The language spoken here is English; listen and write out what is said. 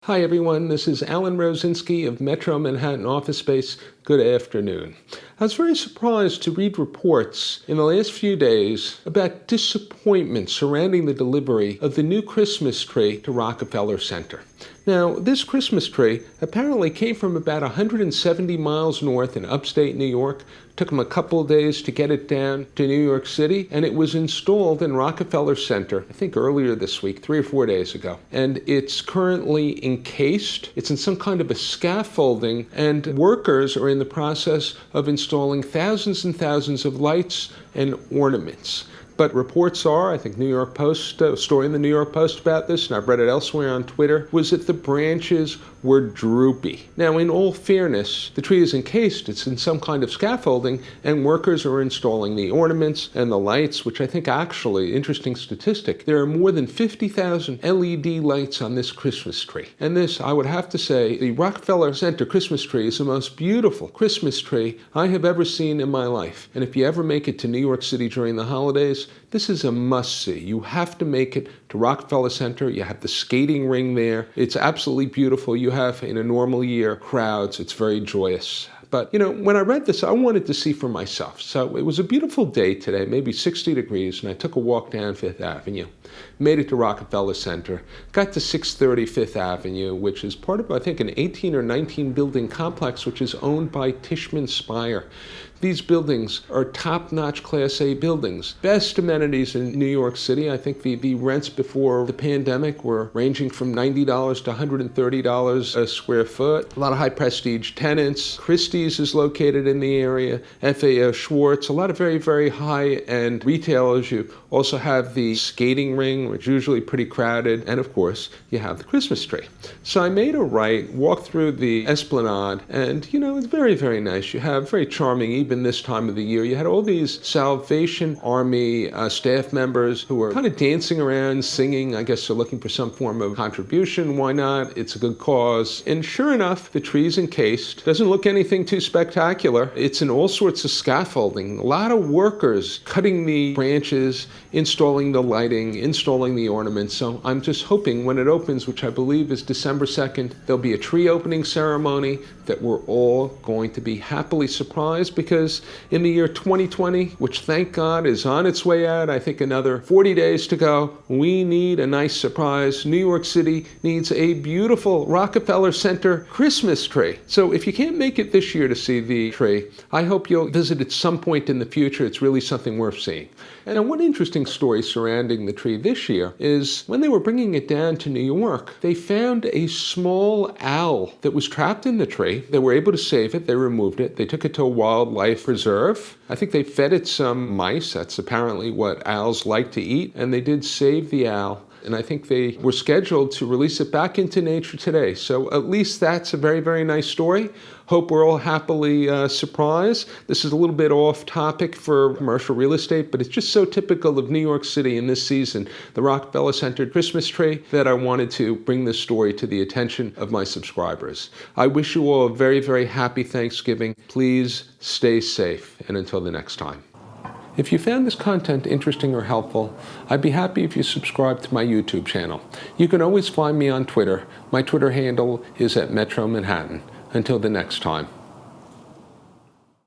Hi everyone, this is Alan Rosinski of Metro Manhattan Office Space. Good afternoon. I was very surprised to read reports in the last few days about disappointment surrounding the delivery of the new Christmas tree to Rockefeller Center. Now, this Christmas tree apparently came from about 170 miles north in upstate New York. Took them a couple of days to get it down to New York City, and it was installed in Rockefeller Center, I think earlier this week, 3 or 4 days ago. And it's currently encased. It's in some kind of a scaffolding, and workers are in the process of installing thousands and thousands of lights and ornaments. But reports are, I think New York Post, a story in the New York Post about this, and I've read it elsewhere on Twitter, was that the branches were droopy. Now, in all fairness, the tree is encased, it's in some kind of scaffolding, and workers are installing the ornaments and the lights, which I think actually, interesting statistic, there are more than 50,000 LED lights on this Christmas tree. And this, I would have to say, the Rockefeller Center Christmas tree is the most beautiful Christmas tree I have ever seen in my life. And if you ever make it to New York City during the holidays, this is a must-see. You have to make it to Rockefeller Center. You have the skating ring there. It's absolutely beautiful. You have, in a normal year, crowds. It's very joyous. But, when I read this, I wanted to see for myself. So it was a beautiful day today, maybe 60 degrees, and I took a walk down Fifth Avenue. Made it to Rockefeller Center. Got to 630 Fifth Avenue, which is part of, I think, an 18 or 19 building complex, which is owned by Tishman Speyer. These buildings are top-notch Class A buildings. Best amenities in New York City. I think the rents before the pandemic were ranging from $90 to $130 a square foot. A lot of high-prestige tenants. Christie's is located in the area. FAO Schwartz. A lot of very, very high-end retailers. You also have the skating ring, which is usually pretty crowded. And, of course, you have the Christmas tree. So I made a right, walked through the Esplanade, and, it's very, very nice. You have very charming, even this time of the year, you had all these Salvation Army staff members who were kind of dancing around, singing. I guess they're looking for some form of contribution. Why not? It's a good cause. And sure enough, the tree's encased. Doesn't look anything too spectacular. It's in all sorts of scaffolding. A lot of workers cutting the branches, installing the lighting, installing the ornaments. So I'm just hoping when it opens, which I believe is December 2nd, there'll be a tree opening ceremony that we're all going to be happily surprised, because in the year 2020, which thank God is on its way out, I think another 40 days to go, we need a nice surprise. New York City needs a beautiful Rockefeller Center Christmas tree. So if you can't make it this year to see the tree, I hope you'll visit at some point in the future. It's really something worth seeing. And one interesting story surrounding the tree this year is when they were bringing it down to New York, they found a small owl that was trapped in the tree. They were able to save it. They removed it. They took it to a wildlife preserve. I think they fed it some mice. That's apparently what owls like to eat. And they did save the owl. And I think they were scheduled to release it back into nature today. So at least that's a very, very nice story. Hope we're all happily surprised. This is a little bit off topic for commercial real estate, but it's just so typical of New York City in this season, the Rockefeller Center Christmas tree, that I wanted to bring this story to the attention of my subscribers. I wish you all a very, very happy Thanksgiving. Please stay safe, and until the next time. If you found this content interesting or helpful, I'd be happy if you subscribe to my YouTube channel. You can always find me on Twitter. My Twitter handle is @Metro Manhattan. Until the next time.